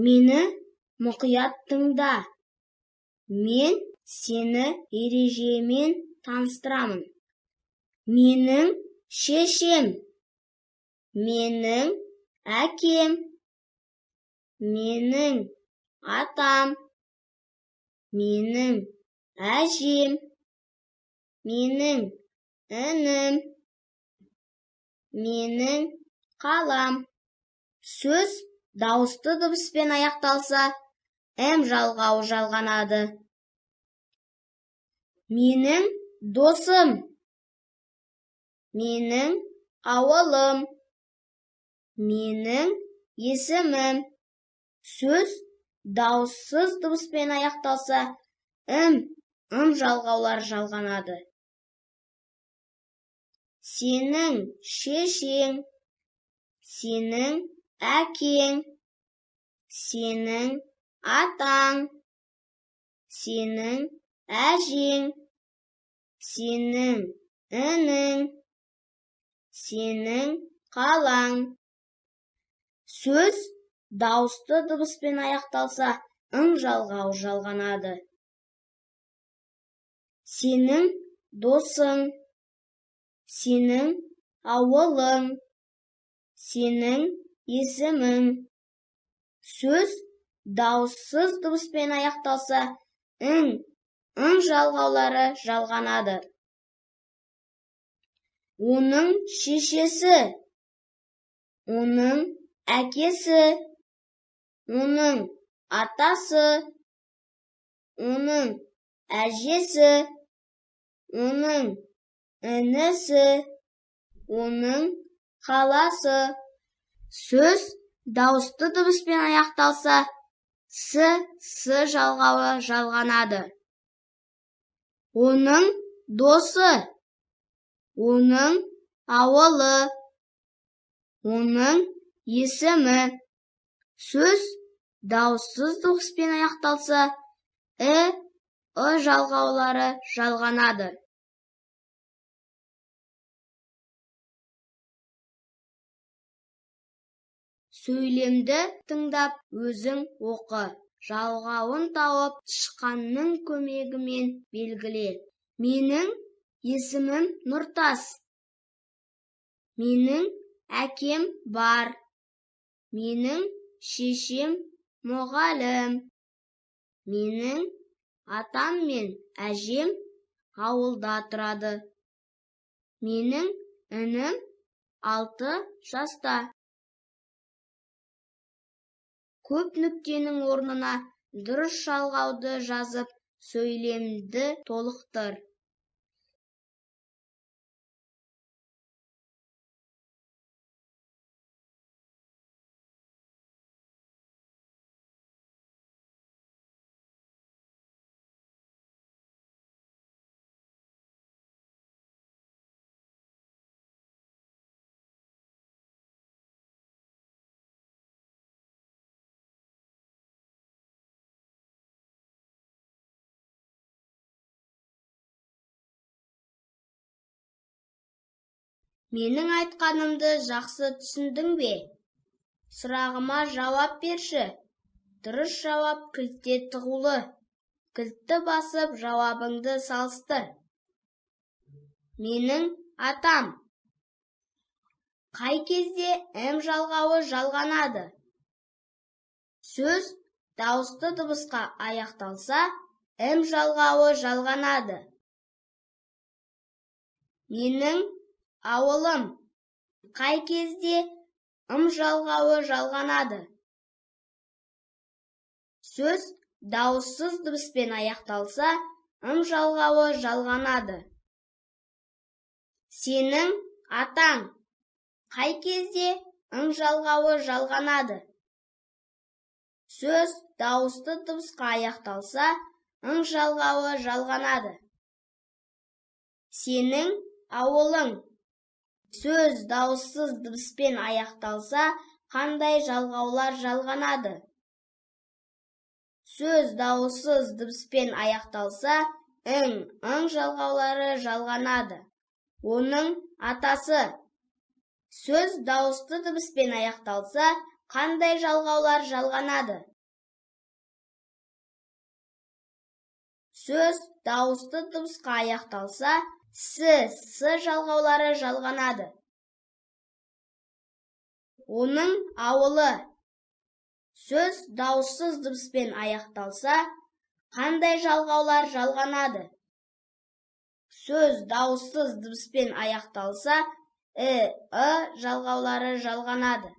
Мені мұқият тыңда. Мен сені ережемен таныстырамын. Менің шешем, менің әкем, менің атам, менің әжем, менің інім, менің қалам. Сөз дауысты дыбыспен аяқталса, жалғауы жалғанады. Менің досым, менің ауылым, менің есімім. Сөз дауыссыз дыбыспен аяқталса, жалғаулар жалғанады. Сенің шешең, сенің әкең, сенің атаң, сенің әжең, сенің інің, сенің қалаң. Сөз дауысты дыбыспен аяқталса, жалғауы жалғанады. Сенің досың, сенің ауылың, сенің есімің. Сөз дауыссыз дыбыспен аяқталса, жалғаулары жалғанады. Оның шешесі, оның әкесі, оның атасы, оның әжесі, оның інісі, оның қаласы. Сөз дауысты дыбыспен аяқталса, жалғауы жалғанады. Оның досы, оның ауылы, оның есімі. Сөз дауыссыз дыбыспен аяқталса, жалғаулары жалғанады. Сөйлемді тыңдап, өзің оқы. Жалғауын тауып, тышқанның көмегімен белгіле. Менің есімім Нұртас. Менің әкем бар. Менің шешем мұғалім. Менің атам мен әжем ауылда тұрады. Менің інім 6 жаста. Көп нүктенің орнына дұрыс жалғауды жазып, сөйлемді толықтыр. Менің айтқанымды жақсы түсіндің бе? Сұрағыма жауап берші. Дұрыс жауап кілтте тығулы. Кілтті басып, жауабыңды салыстыр. Менің атам. Қай кезде жалғауы жалғанады? Сөз дауысты дыбысқа аяқталса, жалғауы жалғанады. Менің ауылым. Қай кезде жалғауы жалғанады? Сөз дауыссыз дыбыспен аяқталса, жалғауы жалғанады. Сенің атаң. Қай кезде жалғауы жалғанады? Сөз дауысты дыбысқа аяқталса, жалғауы жалғанады. Сенің ауылың. Сөз дауыссыз дыбыспен аяқталса, қандай жалғаулар жалғанады? Сөз дауыссыз дыбыспен аяқталса, жалғаулары жалғанады. Оның атасы. Сөз дауысты дыбыспен аяқталса, қандай жалғаулар жалғанады? Сөз дауысты дыбысқа аяқталса, с жалғаулары жалғанады. Оның ауылы. Сөз дауыссыз дыбыспен аяқталса, қандай жалғаулар жалғанады? Сөз дауыссыз дыбыспен аяқталса, жалғаулары жалғанады.